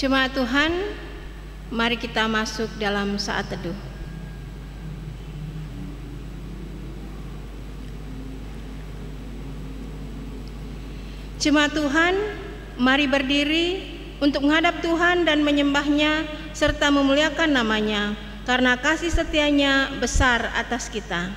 Jemaat Tuhan, mari kita masuk dalam saat teduh. Jemaat Tuhan, mari berdiri untuk menghadap Tuhan dan menyembah-Nya serta memuliakan nama-Nya, karena kasih setia-Nya besar atas kita.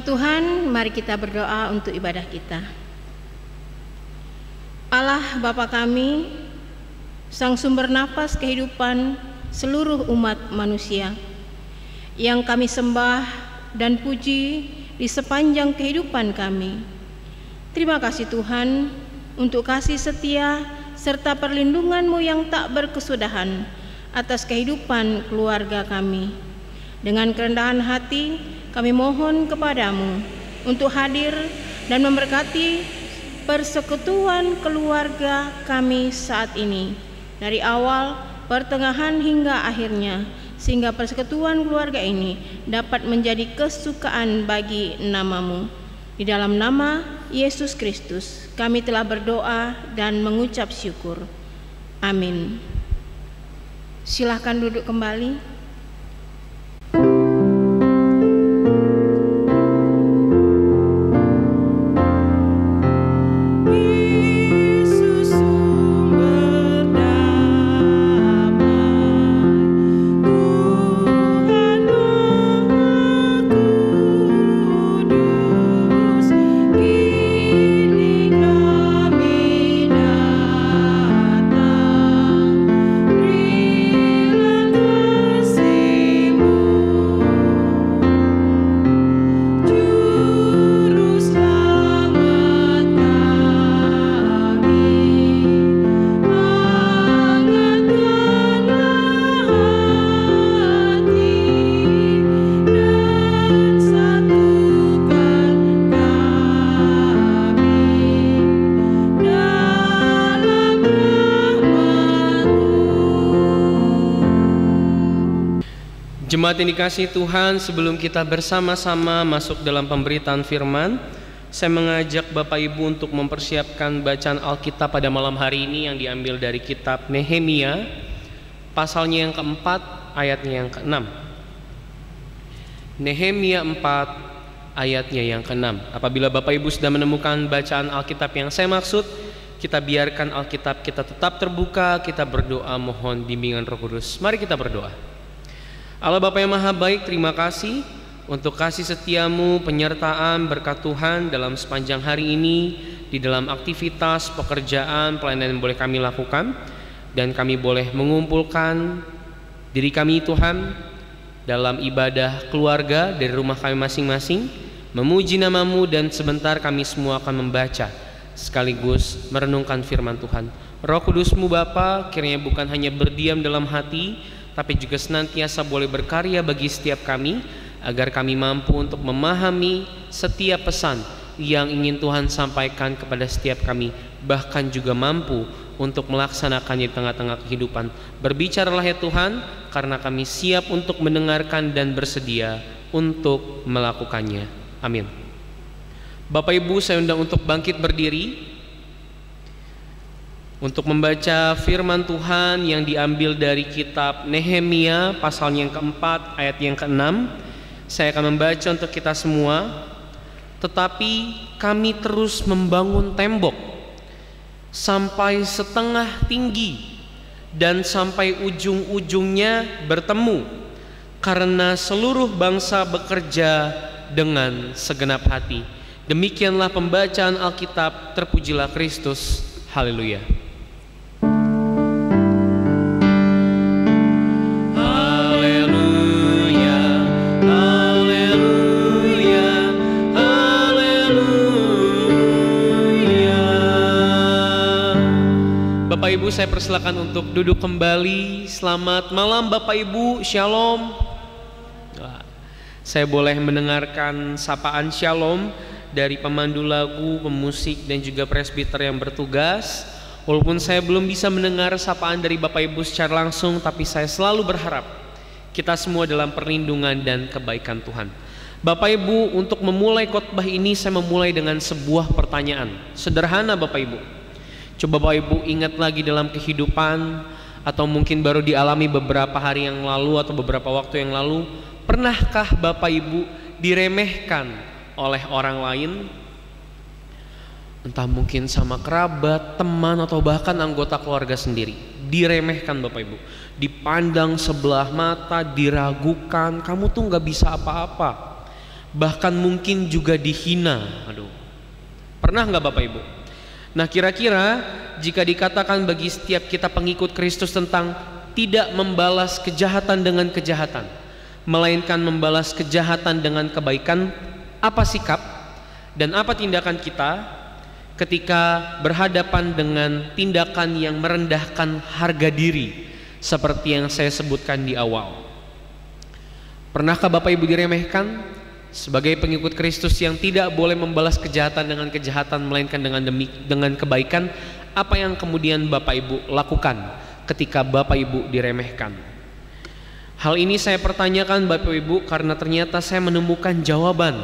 Tuhan, mari kita berdoa untuk ibadah kita. Allah Bapa kami, Sang sumber nafas kehidupan seluruh umat manusia, yang kami sembah dan puji di sepanjang kehidupan kami. Terima kasih Tuhan untuk kasih setia serta perlindungan-Mu yang tak berkesudahan atas kehidupan keluarga kami. Dengan kerendahan hati, kami mohon kepadamu untuk hadir dan memberkati persekutuan keluarga kami saat ini, dari awal, pertengahan hingga akhirnya, sehingga persekutuan keluarga ini dapat menjadi kesukaan bagi nama-Mu. Di dalam nama Yesus Kristus kami telah berdoa dan mengucap syukur. Amin. Silahkan duduk kembali. Jemaat yang dikasihi Tuhan, sebelum kita bersama-sama masuk dalam pemberitaan firman, saya mengajak Bapak Ibu untuk mempersiapkan bacaan Alkitab pada malam hari ini yang diambil dari kitab Nehemia, pasalnya yang keempat, ayatnya yang keenam. Nehemia 4, ayatnya yang keenam. Apabila Bapak Ibu sudah menemukan bacaan Alkitab yang saya maksud, kita biarkan Alkitab kita tetap terbuka, kita berdoa mohon bimbingan Roh Kudus. Mari kita berdoa. Allah Bapa yang Maha Baik, terima kasih untuk kasih setia-Mu, penyertaan, berkat Tuhan dalam sepanjang hari ini, di dalam aktivitas, pekerjaan, pelayanan yang boleh kami lakukan, dan kami boleh mengumpulkan diri kami Tuhan dalam ibadah keluarga dari rumah kami masing-masing, memuji nama-Mu, dan sebentar kami semua akan membaca sekaligus merenungkan firman Tuhan. Roh Kudus-Mu Bapa, kiranya bukan hanya berdiam dalam hati, tapi juga senantiasa boleh berkarya bagi setiap kami, agar kami mampu untuk memahami setiap pesan yang ingin Tuhan sampaikan kepada setiap kami, bahkan juga mampu untuk melaksanakannya di tengah-tengah kehidupan. Berbicaralah ya Tuhan, karena kami siap untuk mendengarkan dan bersedia untuk melakukannya. Amin. Bapak Ibu, saya undang untuk bangkit berdiri untuk membaca firman Tuhan yang diambil dari kitab Nehemia pasalnya yang keempat ayat yang keenam. Saya akan membaca untuk kita semua. Tetapi kami terus membangun tembok sampai setengah tinggi dan sampai ujung-ujungnya bertemu, karena seluruh bangsa bekerja dengan segenap hati. Demikianlah pembacaan Alkitab. Terpujilah Kristus. Haleluya. Bapak Ibu, saya persilakan untuk duduk kembali. Selamat malam Bapak Ibu, Shalom. Saya boleh mendengarkan sapaan Shalom dari pemandu lagu, pemusik, dan juga presbiter yang bertugas. Walaupun saya belum bisa mendengar sapaan dari Bapak Ibu secara langsung, tapi saya selalu berharap kita semua dalam perlindungan dan kebaikan Tuhan. Bapak Ibu, untuk memulai khotbah ini saya memulai dengan sebuah pertanyaan sederhana. Bapak Ibu, coba Bapak Ibu ingat lagi dalam kehidupan, atau mungkin baru dialami beberapa hari yang lalu atau beberapa waktu yang lalu, pernahkah Bapak Ibu diremehkan oleh orang lain? Entah mungkin sama kerabat, teman, atau bahkan anggota keluarga sendiri. Diremehkan Bapak Ibu, dipandang sebelah mata, diragukan, kamu tuh gak bisa apa-apa. Bahkan mungkin juga dihina. Aduh, pernah gak Bapak Ibu? Nah, kira-kira jika dikatakan bagi setiap kita pengikut Kristus tentang tidak membalas kejahatan dengan kejahatan, melainkan membalas kejahatan dengan kebaikan, apa sikap dan apa tindakan kita ketika berhadapan dengan tindakan yang merendahkan harga diri seperti yang saya sebutkan di awal? Pernahkah Bapak Ibu diremehkan? Sebagai pengikut Kristus yang tidak boleh membalas kejahatan dengan kejahatan, melainkan dengan kebaikan, apa yang kemudian Bapak Ibu lakukan ketika Bapak Ibu diremehkan? Hal ini saya pertanyakan Bapak Ibu karena ternyata saya menemukan jawaban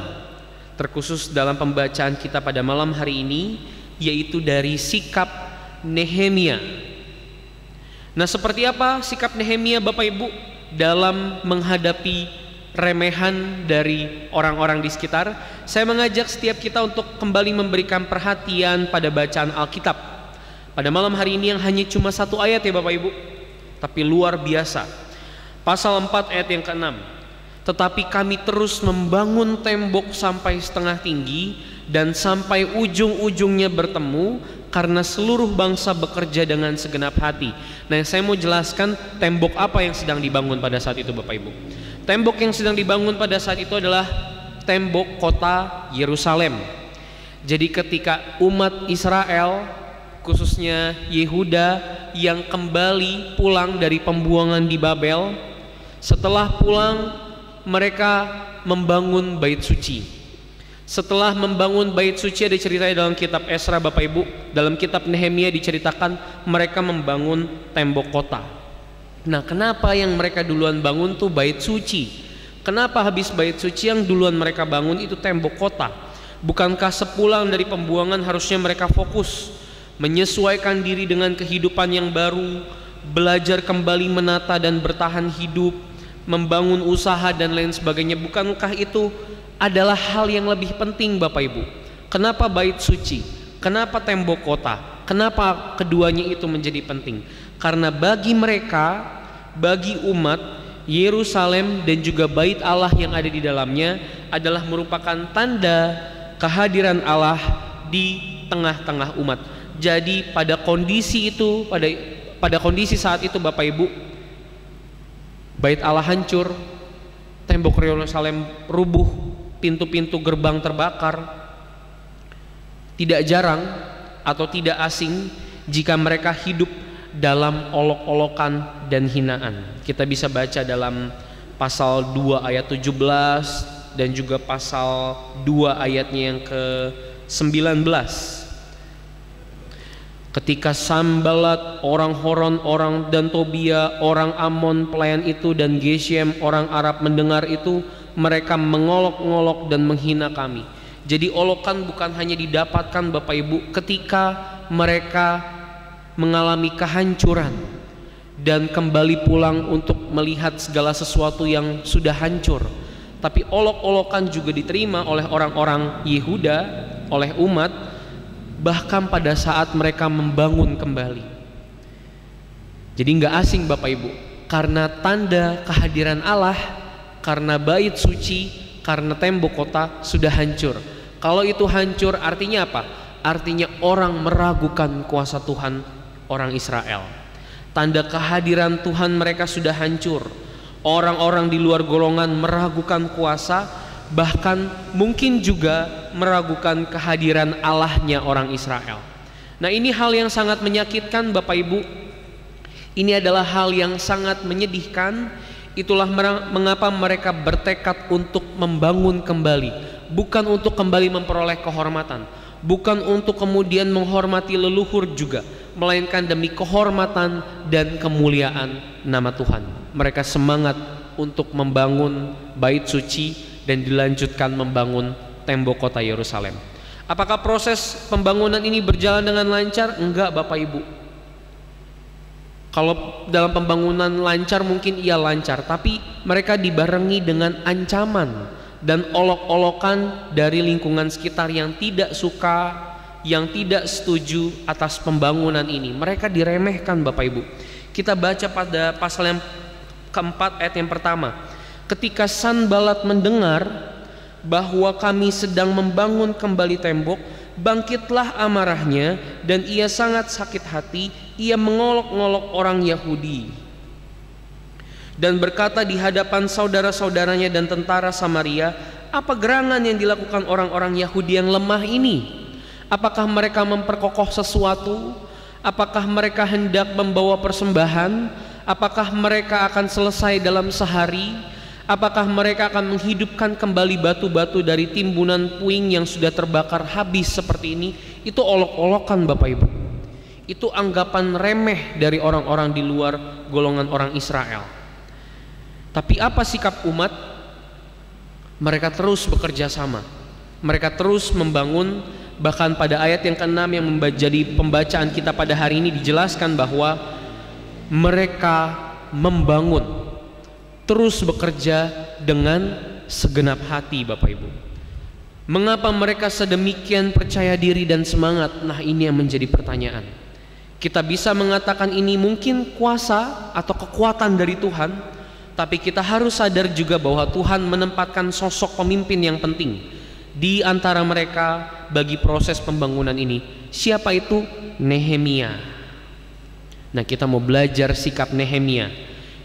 terkhusus dalam pembacaan kita pada malam hari ini, yaitu dari sikap Nehemia. Nah, seperti apa sikap Nehemia Bapak Ibu dalam menghadapi remehan dari orang-orang di sekitar? Saya mengajak setiap kita untuk kembali memberikan perhatian pada bacaan Alkitab pada malam hari ini yang hanya cuma satu ayat ya Bapak Ibu, tapi luar biasa. Pasal 4 ayat yang ke-6. Tetapi kami terus membangun tembok sampai setengah tinggi dan sampai ujung-ujungnya bertemu, karena seluruh bangsa bekerja dengan segenap hati. Nah, saya mau jelaskan tembok apa yang sedang dibangun pada saat itu Bapak Ibu. Tembok yang sedang dibangun pada saat itu adalah tembok kota Yerusalem. Jadi ketika umat Israel, khususnya Yehuda yang kembali pulang dari pembuangan di Babel, setelah pulang mereka membangun bait suci. Setelah membangun bait suci, ada ceritanya dalam kitab Esra Bapak Ibu. Dalam kitab Nehemia diceritakan mereka membangun tembok kota. Nah, kenapa yang mereka duluan bangun tuh bait suci? Kenapa habis bait suci yang duluan mereka bangun itu tembok kota? Bukankah sepulang dari pembuangan harusnya mereka fokus menyesuaikan diri dengan kehidupan yang baru, belajar kembali menata dan bertahan hidup, membangun usaha dan lain sebagainya? Bukankah itu adalah hal yang lebih penting Bapak Ibu? Kenapa bait suci? Kenapa tembok kota? Kenapa keduanya itu menjadi penting? Karena bagi mereka, bagi umat Yerusalem dan juga bait Allah yang ada di dalamnya adalah merupakan tanda kehadiran Allah di tengah-tengah umat. Jadi pada kondisi itu, pada kondisi saat itu Bapak Ibu, bait Allah hancur, tembok Yerusalem rubuh, pintu-pintu gerbang terbakar. Tidak jarang atau tidak asing jika mereka hidup dalam olok-olokan dan hinaan. Kita bisa baca dalam pasal 2 ayat 17 dan juga pasal 2 ayatnya yang ke-19. Ketika Sanballat, orang Horon, orang dan Tobia, orang Amon pelayan itu, dan Geshem orang Arab mendengar itu, mereka mengolok-ngolok dan menghina kami. Jadi olokan bukan hanya didapatkan Bapak Ibu ketika mereka mengalami kehancuran dan kembali pulang untuk melihat segala sesuatu yang sudah hancur, tapi olok-olokan juga diterima oleh orang-orang Yehuda, oleh umat, bahkan pada saat mereka membangun kembali. Jadi nggak asing Bapak Ibu, karena tanda kehadiran Allah, karena bait suci, karena tembok kota sudah hancur. Kalau itu hancur artinya apa? Artinya orang meragukan kuasa Tuhan orang Israel. Tanda kehadiran Tuhan mereka sudah hancur. Orang-orang di luar golongan meragukan kuasa, bahkan mungkin juga meragukan kehadiran Allahnya orang Israel. Nah, ini hal yang sangat menyakitkan Bapak Ibu. Ini adalah hal yang sangat menyedihkan. Itulah mengapa mereka bertekad untuk membangun kembali, bukan untuk kembali memperoleh kehormatan, bukan untuk kemudian menghormati leluhur juga, melainkan demi kehormatan dan kemuliaan nama Tuhan. Mereka semangat untuk membangun bait suci dan dilanjutkan membangun tembok kota Yerusalem. Apakah proses pembangunan ini berjalan dengan lancar? Enggak Bapak Ibu. Kalau dalam pembangunan lancar mungkin ia lancar, tapi mereka dibarengi dengan ancaman dan olok-olokan dari lingkungan sekitar yang tidak suka, yang tidak setuju atas pembangunan ini. Mereka diremehkan Bapak Ibu. Kita baca pada pasal yang keempat ayat yang pertama. Ketika Sanbalat mendengar bahwa kami sedang membangun kembali tembok, bangkitlah amarahnya dan ia sangat sakit hati. Ia mengolok-ngolok orang Yahudi dan berkata di hadapan saudara-saudaranya dan tentara Samaria, apa gerangan yang dilakukan orang-orang Yahudi yang lemah ini? Apakah mereka memperkokoh sesuatu? Apakah mereka hendak membawa persembahan? Apakah mereka akan selesai dalam sehari? Apakah mereka akan menghidupkan kembali batu-batu dari timbunan puing yang sudah terbakar habis seperti ini? Itu olok-olokan Bapak Ibu. Itu anggapan remeh dari orang-orang di luar golongan orang Israel. Tapi apa sikap umat? Mereka terus bekerja sama. Mereka terus membangun. Bahkan pada ayat yang ke-6 yang menjadi pembacaan kita pada hari ini dijelaskan bahwa mereka membangun, terus bekerja dengan segenap hati Bapak Ibu. Mengapa mereka sedemikian percaya diri dan semangat? Nah, ini yang menjadi pertanyaan. Kita bisa mengatakan ini mungkin kuasa atau kekuatan dari Tuhan, tapi kita harus sadar juga bahwa Tuhan menempatkan sosok pemimpin yang penting di antara mereka bagi proses pembangunan ini. Siapa itu? Nehemia. Nah, kita mau belajar sikap Nehemia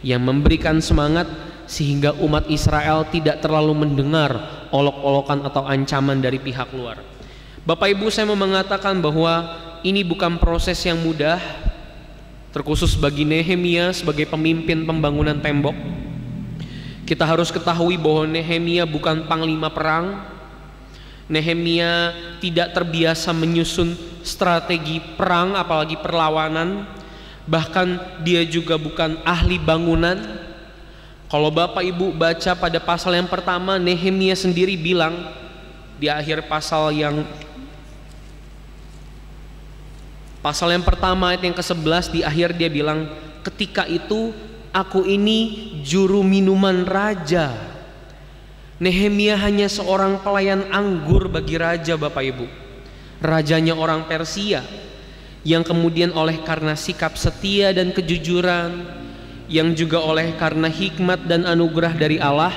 yang memberikan semangat sehingga umat Israel tidak terlalu mendengar olok-olokan atau ancaman dari pihak luar. Bapak Ibu, saya mau mengatakan bahwa ini bukan proses yang mudah, terkhusus bagi Nehemia sebagai pemimpin pembangunan tembok. Kita harus ketahui bahwa Nehemia bukan panglima perang. Nehemia tidak terbiasa menyusun strategi perang, apalagi perlawanan. Bahkan dia juga bukan ahli bangunan. Kalau Bapak Ibu baca pada pasal yang pertama, Nehemia sendiri bilang di akhir pasal yang pertama ayat yang ke-11, di akhir dia bilang, ketika itu aku ini juru minuman raja. Nehemia hanya seorang pelayan anggur bagi raja Bapak Ibu. Rajanya orang Persia, yang kemudian oleh karena sikap setia dan kejujuran, yang juga oleh karena hikmat dan anugerah dari Allah,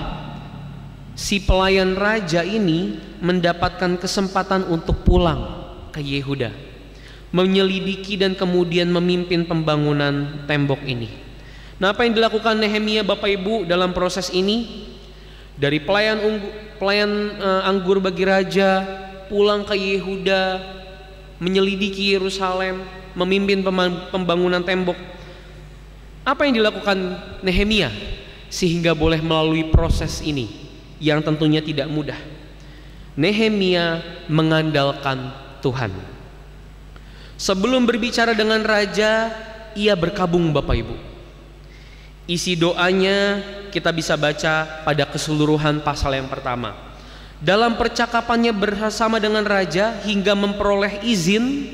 si pelayan raja ini mendapatkan kesempatan untuk pulang ke Yehuda, menyelidiki dan kemudian memimpin pembangunan tembok ini. Nah, apa yang dilakukan Nehemia Bapak Ibu dalam proses ini? Dari pelayan anggur bagi raja, pulang ke Yehuda, menyelidiki Yerusalem, memimpin pembangunan tembok. Apa yang dilakukan Nehemia sehingga boleh melalui proses ini yang tentunya tidak mudah? Nehemia mengandalkan Tuhan. Sebelum berbicara dengan raja, ia berkabung Bapak Ibu. Isi doanya kita bisa baca pada keseluruhan pasal yang pertama. Dalam percakapannya bersama dengan raja hingga memperoleh izin,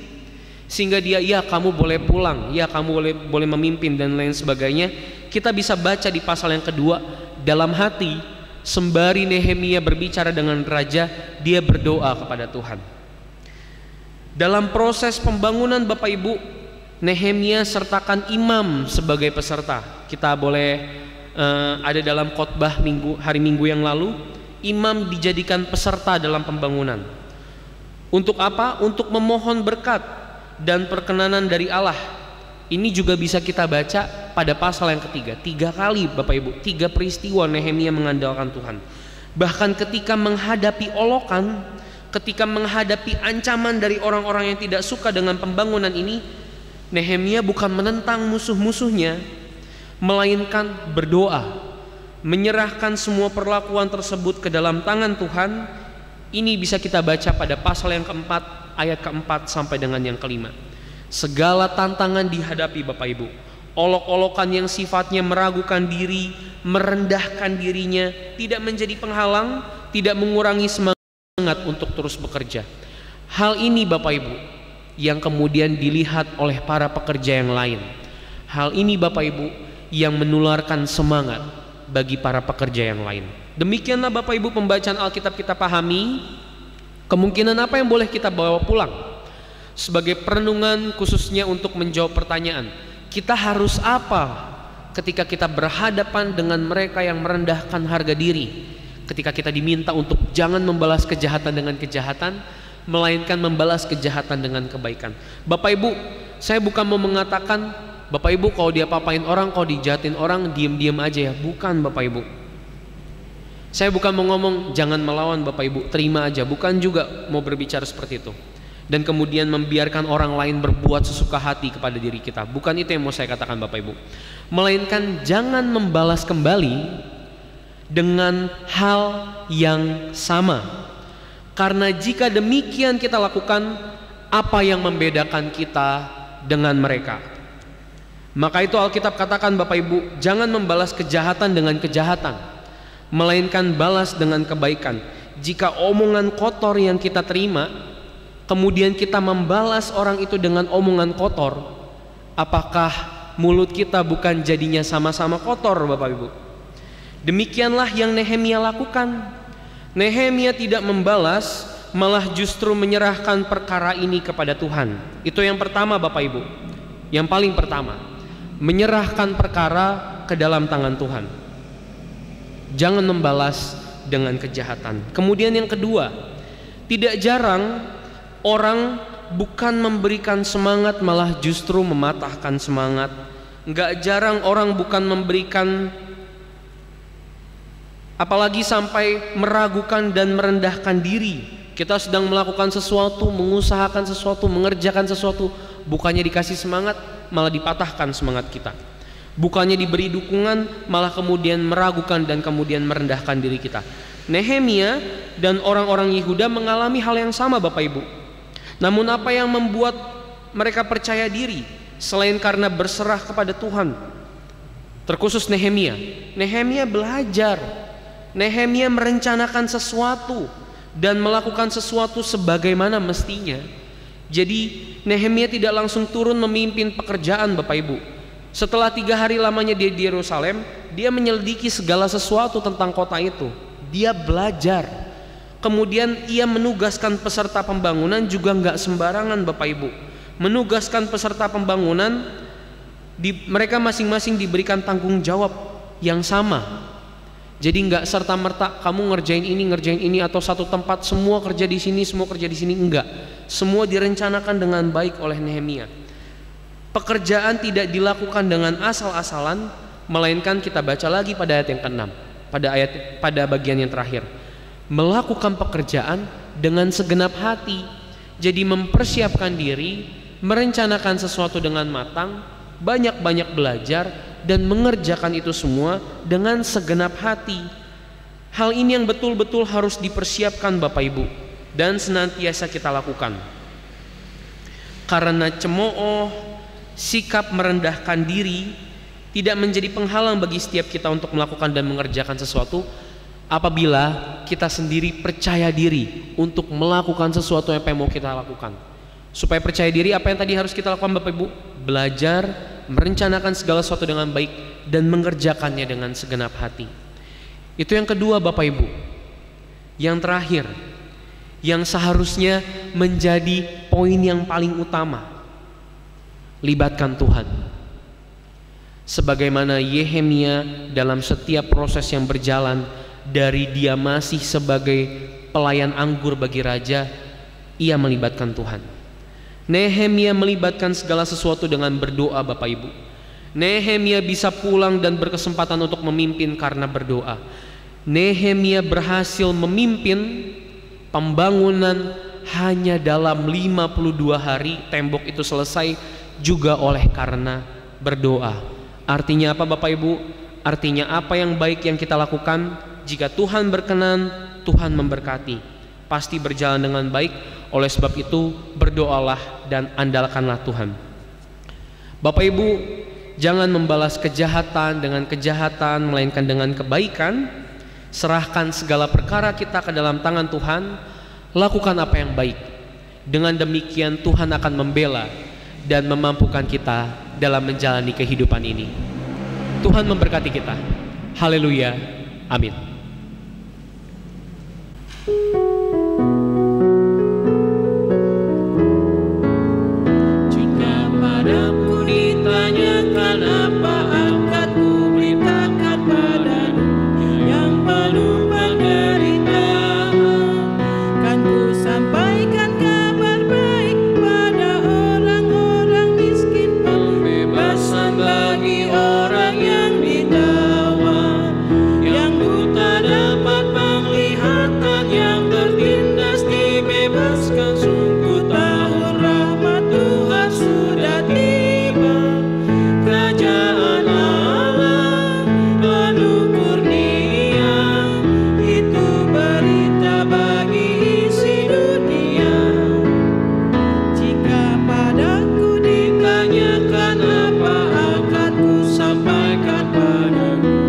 sehingga dia, ya kamu boleh pulang, ya kamu boleh memimpin dan lain sebagainya. Kita bisa baca di pasal yang kedua, dalam hati sembari Nehemia berbicara dengan raja, dia berdoa kepada Tuhan. Dalam proses pembangunan Bapak Ibu, Nehemia sertakan imam sebagai peserta. Kita boleh ada dalam khotbah hari Minggu yang lalu, imam dijadikan peserta dalam pembangunan. Untuk apa? Untuk memohon berkat dan perkenanan dari Allah. Ini juga bisa kita baca pada pasal yang ketiga. 3 kali Bapak Ibu, 3 peristiwa Nehemia mengandalkan Tuhan. Bahkan ketika menghadapi olokan, ketika menghadapi ancaman dari orang-orang yang tidak suka dengan pembangunan ini, Nehemia bukan menentang musuh-musuhnya, melainkan berdoa, menyerahkan semua perlakuan tersebut ke dalam tangan Tuhan. Ini bisa kita baca pada pasal yang keempat, ayat keempat sampai dengan yang kelima. Segala tantangan dihadapi Bapak Ibu. Olok-olokan yang sifatnya meragukan diri, merendahkan dirinya, tidak menjadi penghalang, tidak mengurangi semangat untuk terus bekerja. Hal ini Bapak Ibu yang kemudian dilihat oleh para pekerja yang lain. Hal ini Bapak Ibu yang menularkan semangat bagi para pekerja yang lain. Demikianlah Bapak Ibu pembacaan Alkitab kita pahami. Kemungkinan apa yang boleh kita bawa pulang sebagai perenungan, khususnya untuk menjawab pertanyaan, kita harus apa ketika kita berhadapan dengan mereka yang merendahkan harga diri, ketika kita diminta untuk jangan membalas kejahatan dengan kejahatan, melainkan membalas kejahatan dengan kebaikan. Bapak Ibu, saya bukan mau mengatakan Bapak Ibu kalau dia papain orang, kalau dijahatin orang, diem-diem aja ya. Bukan Bapak Ibu. Saya bukan mau ngomong jangan melawan Bapak Ibu, terima aja. Bukan juga mau berbicara seperti itu. Dan kemudian membiarkan orang lain berbuat sesuka hati kepada diri kita. Bukan itu yang mau saya katakan Bapak Ibu. Melainkan jangan membalas kembali dengan hal yang sama. Karena jika demikian kita lakukan, apa yang membedakan kita dengan mereka? Maka itu Alkitab katakan Bapak Ibu, jangan membalas kejahatan dengan kejahatan, melainkan balas dengan kebaikan. Jika omongan kotor yang kita terima, kemudian kita membalas orang itu dengan omongan kotor, apakah mulut kita bukan jadinya sama-sama kotor Bapak Ibu? Demikianlah yang Nehemia lakukan. Nehemia tidak membalas, malah justru menyerahkan perkara ini kepada Tuhan. Itu yang pertama Bapak Ibu. Yang paling pertama, menyerahkan perkara ke dalam tangan Tuhan. Jangan membalas dengan kejahatan. Kemudian yang kedua, tidak jarang orang bukan memberikan semangat, malah justru mematahkan semangat. Nggak jarang orang bukan memberikan, apalagi sampai meragukan dan merendahkan diri. Kita sedang melakukan sesuatu, mengusahakan sesuatu, mengerjakan sesuatu, bukannya dikasih semangat, malah dipatahkan semangat kita. Bukannya diberi dukungan, malah kemudian meragukan dan kemudian merendahkan diri kita. Nehemia dan orang-orang Yehuda mengalami hal yang sama Bapak Ibu. Namun apa yang membuat mereka percaya diri selain karena berserah kepada Tuhan? Terkhusus Nehemia. Nehemia belajar. Nehemia merencanakan sesuatu dan melakukan sesuatu sebagaimana mestinya. Jadi Nehemia tidak langsung turun memimpin pekerjaan Bapak Ibu. Setelah 3 hari lamanya dia di Yerusalem, dia menyelidiki segala sesuatu tentang kota itu. Dia belajar. Kemudian ia menugaskan peserta pembangunan juga nggak sembarangan Bapak Ibu. Menugaskan peserta pembangunan, mereka masing-masing diberikan tanggung jawab yang sama. Jadi nggak serta-merta kamu ngerjain ini atau satu tempat semua kerja di sini, semua kerja di sini, enggak. Semua direncanakan dengan baik oleh Nehemia. Pekerjaan tidak dilakukan dengan asal-asalan, melainkan kita baca lagi pada ayat yang ke-6, pada bagian yang terakhir. Melakukan pekerjaan dengan segenap hati. Jadi mempersiapkan diri, merencanakan sesuatu dengan matang, banyak-banyak belajar dan mengerjakan itu semua dengan segenap hati. Hal ini yang betul-betul harus dipersiapkan Bapak Ibu dan senantiasa kita lakukan. Karena cemooh, sikap merendahkan diri tidak menjadi penghalang bagi setiap kita untuk melakukan dan mengerjakan sesuatu apabila kita sendiri percaya diri untuk melakukan sesuatu yang mau kita lakukan. Supaya percaya diri, apa yang tadi harus kita lakukan Bapak Ibu? Belajar, merencanakan segala sesuatu dengan baik dan mengerjakannya dengan segenap hati. Itu yang kedua Bapak Ibu. Yang terakhir, yang seharusnya menjadi poin yang paling utama, libatkan Tuhan. Sebagaimana Nehemia dalam setiap proses yang berjalan, dari dia masih sebagai pelayan anggur bagi raja, ia melibatkan Tuhan. Nehemia melibatkan segala sesuatu dengan berdoa Bapak Ibu. Nehemia bisa pulang dan berkesempatan untuk memimpin karena berdoa. Nehemia berhasil memimpin pembangunan hanya dalam 52 hari tembok itu selesai juga oleh karena berdoa. Artinya apa Bapak Ibu? Artinya apa yang baik yang kita lakukan, jika Tuhan berkenan, Tuhan memberkati, pasti berjalan dengan baik. Oleh sebab itu berdoalah dan andalkanlah Tuhan. Bapak Ibu, jangan membalas kejahatan dengan kejahatan, melainkan dengan kebaikan. Serahkan segala perkara kita ke dalam tangan Tuhan. Lakukan apa yang baik. Dengan demikian Tuhan akan membela dan memampukan kita dalam menjalani kehidupan ini. Tuhan memberkati kita. Haleluya. Amin. Jika padaku ditanyakan apa akan kuberitakan padamu yang penuh penderitaan, kan ku sampaikan kabar baik pada orang-orang miskin, pembebasan bagi orang yang ditawan, yang buta dapat penglihatan, yang tertindas dibebaskan. Sungguh tahun rahmat Tuhan sudah tiba, kerajaan Allah penuh kurnia, itu berita bagi isi dunia. Jika padaku ditanyakan apa akan ku sampaikan padamu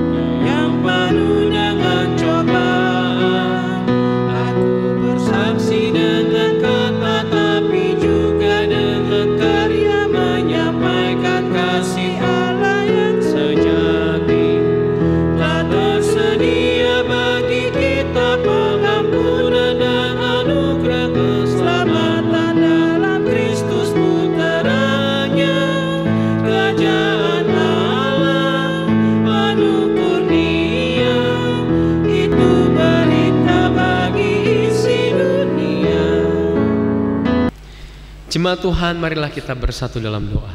yang penuh dengan cobaan. Aku bersaksi dengan kata tapi juga dengan karya, menyampaikan kasih Allah yang sejati. Telah tersedia bagi kita pengampunan dan anugerah keselamatan dalam Kristus putranya. Kerajaan Allah penuh kurnia, itu berita bagi isi dunia. Jemaat Tuhan, marilah kita bersatu dalam doa.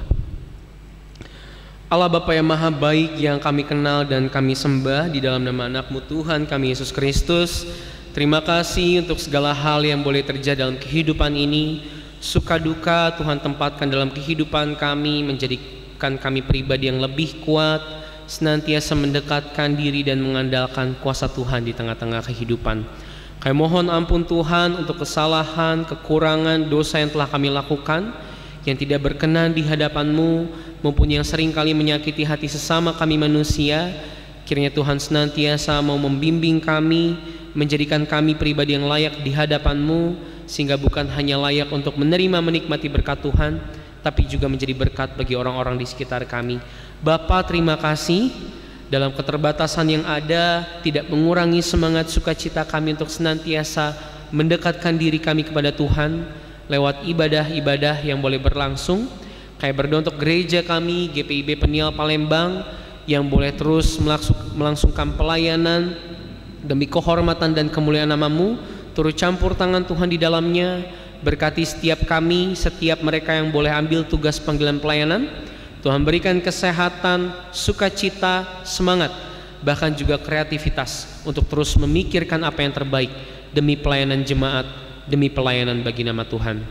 Allah Bapa yang Maha Baik, yang kami kenal dan kami sembah di dalam nama anak-Mu Tuhan kami Yesus Kristus, terima kasih untuk segala hal yang boleh terjadi dalam kehidupan ini. Suka duka Tuhan tempatkan dalam kehidupan kami, menjadikan kami pribadi yang lebih kuat, senantiasa mendekatkan diri dan mengandalkan kuasa Tuhan di tengah-tengah kehidupan. Kami mohon ampun Tuhan untuk kesalahan, kekurangan, dosa yang telah kami lakukan, yang tidak berkenan di hadapan-Mu, maupun yang seringkali menyakiti hati sesama kami manusia. Kiranya Tuhan senantiasa mau membimbing kami, menjadikan kami pribadi yang layak di hadapan-Mu, sehingga bukan hanya layak untuk menerima menikmati berkat Tuhan, tapi juga menjadi berkat bagi orang-orang di sekitar kami. Bapa, terima kasih. Dalam keterbatasan yang ada, tidak mengurangi semangat sukacita kami untuk senantiasa mendekatkan diri kami kepada Tuhan lewat ibadah-ibadah yang boleh berlangsung. Kami berdoa untuk gereja kami, GPIB Peniel Palembang, yang boleh terus melangsungkan pelayanan demi kehormatan dan kemuliaan nama-Mu. Turut campur tangan Tuhan di dalamnya. Berkati setiap kami, setiap mereka yang boleh ambil tugas panggilan pelayanan. Tuhan berikan kesehatan, sukacita, semangat, bahkan juga kreativitas untuk terus memikirkan apa yang terbaik demi pelayanan jemaat, demi pelayanan bagi nama Tuhan.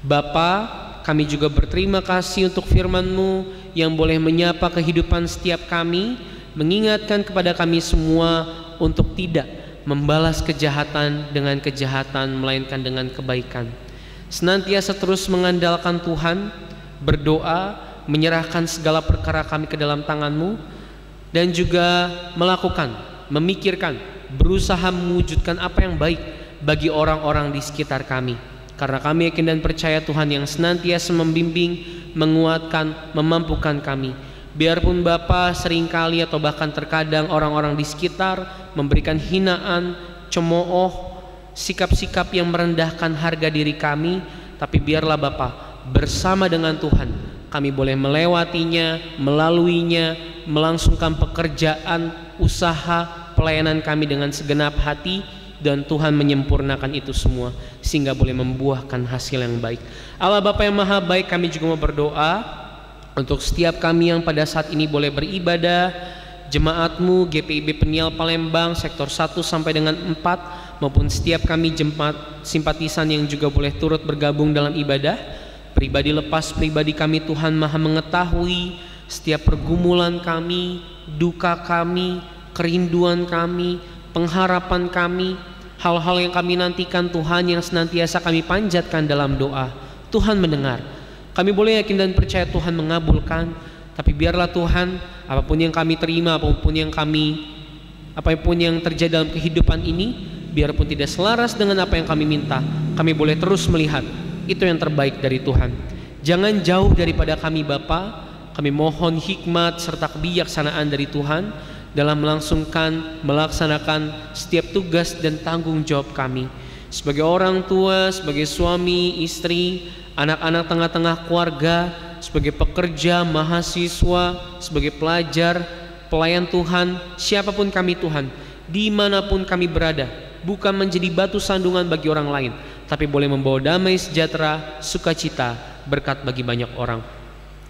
Bapa, kami juga berterima kasih untuk firman-Mu yang boleh menyapa kehidupan setiap kami, mengingatkan kepada kami semua untuk tidak membalas kejahatan dengan kejahatan, melainkan dengan kebaikan. Senantiasa terus mengandalkan Tuhan, berdoa, menyerahkan segala perkara kami ke dalam tangan-Mu, dan juga melakukan, memikirkan, berusaha mewujudkan apa yang baik bagi orang-orang di sekitar kami. Karena kami yakin dan percaya Tuhan yang senantiasa membimbing, menguatkan, memampukan kami. Biarpun Bapa seringkali atau bahkan terkadang orang-orang di sekitar memberikan hinaan, cemooh, sikap-sikap yang merendahkan harga diri kami, tapi biarlah Bapa bersama dengan Tuhan kami boleh melewatinya, melaluinya, melangsungkan pekerjaan, usaha, pelayanan kami dengan segenap hati, dan Tuhan menyempurnakan itu semua sehingga boleh membuahkan hasil yang baik. Allah Bapa yang Maha Baik, kami juga mau berdoa untuk setiap kami yang pada saat ini boleh beribadah, jemaat-Mu GPIB Peniel Palembang sektor 1 sampai dengan 4, maupun setiap kami jemaat simpatisan yang juga boleh turut bergabung dalam ibadah. Pribadi lepas pribadi kami, Tuhan Maha mengetahui setiap pergumulan kami, duka kami, kerinduan kami, pengharapan kami, hal-hal yang kami nantikan Tuhan, yang senantiasa kami panjatkan dalam doa. Tuhan mendengar. Kami boleh yakin dan percaya Tuhan mengabulkan. Tapi biarlah Tuhan, apapun yang kami terima, apapun yang terjadi dalam kehidupan ini, biarpun tidak selaras dengan apa yang kami minta, kami boleh terus melihat itu yang terbaik dari Tuhan. Jangan jauh daripada kami Bapa. Kami mohon hikmat serta kebijaksanaan dari Tuhan dalam melaksanakan setiap tugas dan tanggung jawab kami sebagai orang tua, sebagai suami, istri, anak-anak tengah-tengah keluarga, sebagai pekerja, mahasiswa, sebagai pelajar, pelayan Tuhan, siapapun kami Tuhan, dimanapun kami berada, bukan menjadi batu sandungan bagi orang lain, tapi boleh membawa damai sejahtera, sukacita, berkat bagi banyak orang.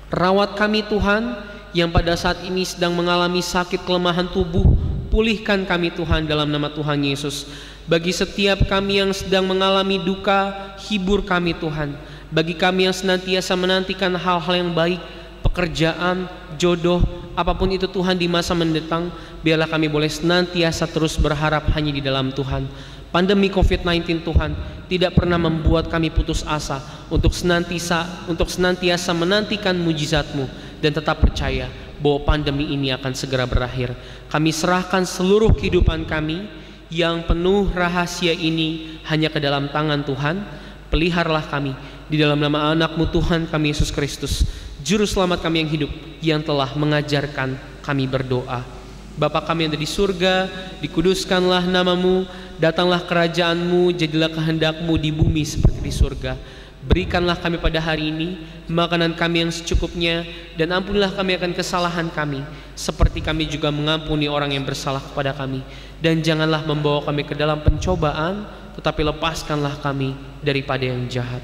Rawat kami Tuhan yang pada saat ini sedang mengalami sakit kelemahan tubuh, pulihkan kami Tuhan dalam nama Tuhan Yesus. Bagi setiap kami yang sedang mengalami duka, hibur kami Tuhan. Bagi kami yang senantiasa menantikan hal-hal yang baik, pekerjaan, jodoh, apapun itu Tuhan di masa mendatang, biarlah kami boleh senantiasa terus berharap hanya di dalam Tuhan. Pandemi COVID-19 Tuhan tidak pernah membuat kami putus asa untuk senantiasa menantikan mujizat-Mu dan tetap percaya bahwa pandemi ini akan segera berakhir. Kami serahkan seluruh kehidupan kami yang penuh rahasia ini hanya ke dalam tangan Tuhan. Peliharalah kami di dalam nama anak-Mu Tuhan kami Yesus Kristus, Juru Selamat kami yang hidup, yang telah mengajarkan kami berdoa. Bapa kami yang ada di surga, dikuduskanlah nama-Mu, datanglah kerajaan-Mu, jadilah kehendak-Mu di bumi seperti di surga. Berikanlah kami pada hari ini makanan kami yang secukupnya, dan ampunilah kami akan kesalahan kami, seperti kami juga mengampuni orang yang bersalah kepada kami. Dan janganlah membawa kami ke dalam pencobaan, tetapi lepaskanlah kami daripada yang jahat.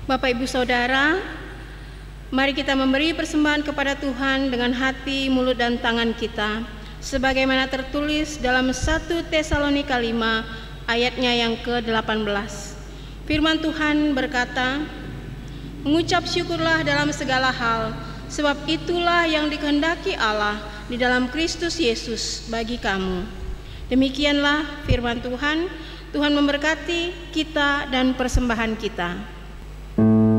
Bapak Ibu Saudara, mari kita memberi persembahan kepada Tuhan dengan hati, mulut dan tangan kita, sebagaimana tertulis dalam 1 Tesalonika 5 ayatnya yang ke-18. Firman Tuhan berkata, mengucap syukurlah dalam segala hal, sebab itulah yang dikehendaki Allah di dalam Kristus Yesus bagi kamu. Demikianlah firman Tuhan. Tuhan memberkati kita dan persembahan kita. Terimalah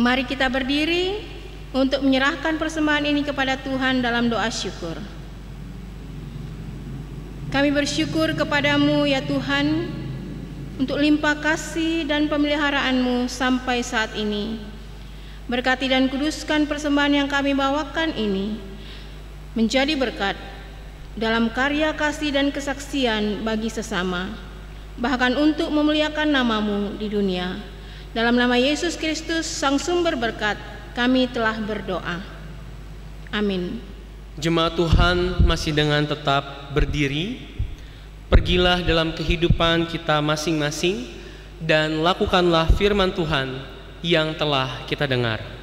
Mari kita berdiri untuk menyerahkan persembahan ini kepada Tuhan dalam doa syukur. Kami bersyukur kepadamu ya Tuhan untuk limpah kasih dan pemeliharaan-Mu sampai saat ini. Berkati dan kuduskan persembahan yang kami bawakan ini menjadi berkat dalam karya kasih dan kesaksian bagi sesama, bahkan untuk memuliakan nama-Mu di dunia. Dalam nama Yesus Kristus, Sang Sumber Berkat, kami telah berdoa. Amin. Jemaat Tuhan masih dengan tetap berdiri. Pergilah dalam kehidupan kita masing-masing dan lakukanlah firman Tuhan yang telah kita dengar.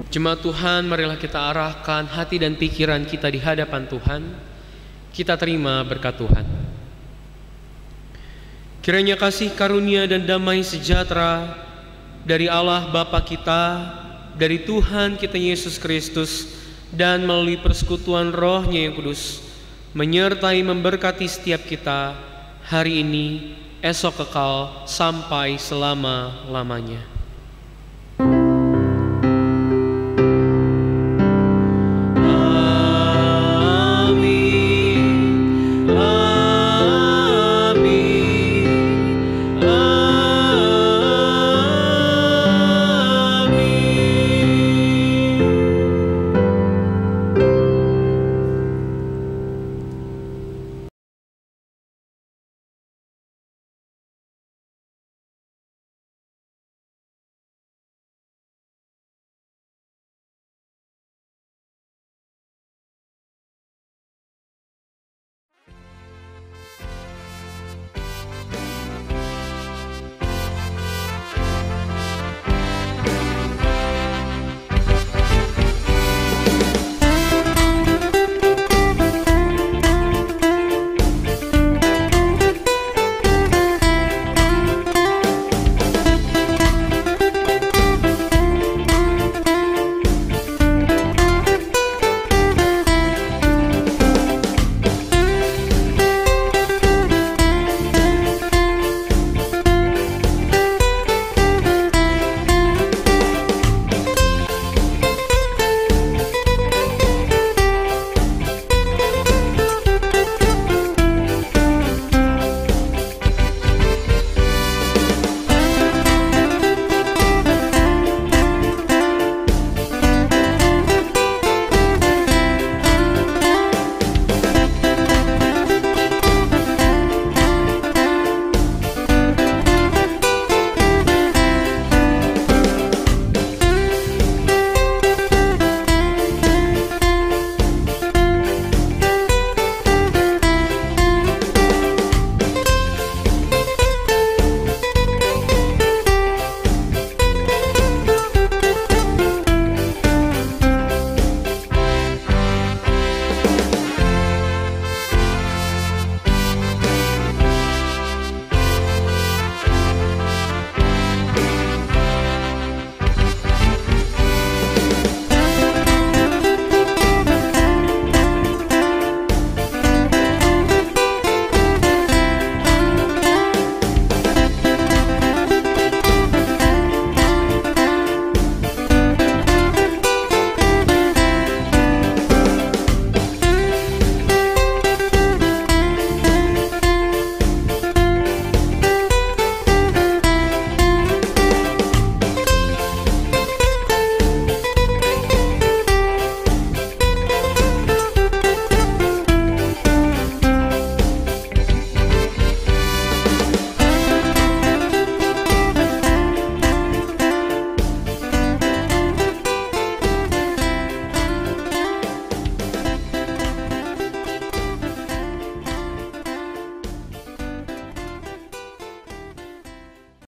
Jemaat Tuhan, marilah kita arahkan hati dan pikiran kita di hadapan Tuhan. Kita terima berkat Tuhan. Kiranya kasih karunia dan damai sejahtera dari Allah Bapa kita, dari Tuhan kita Yesus Kristus, dan melalui persekutuan Roh-Nya yang kudus, menyertai memberkati setiap kita hari ini, esok kekal, sampai selama-lamanya.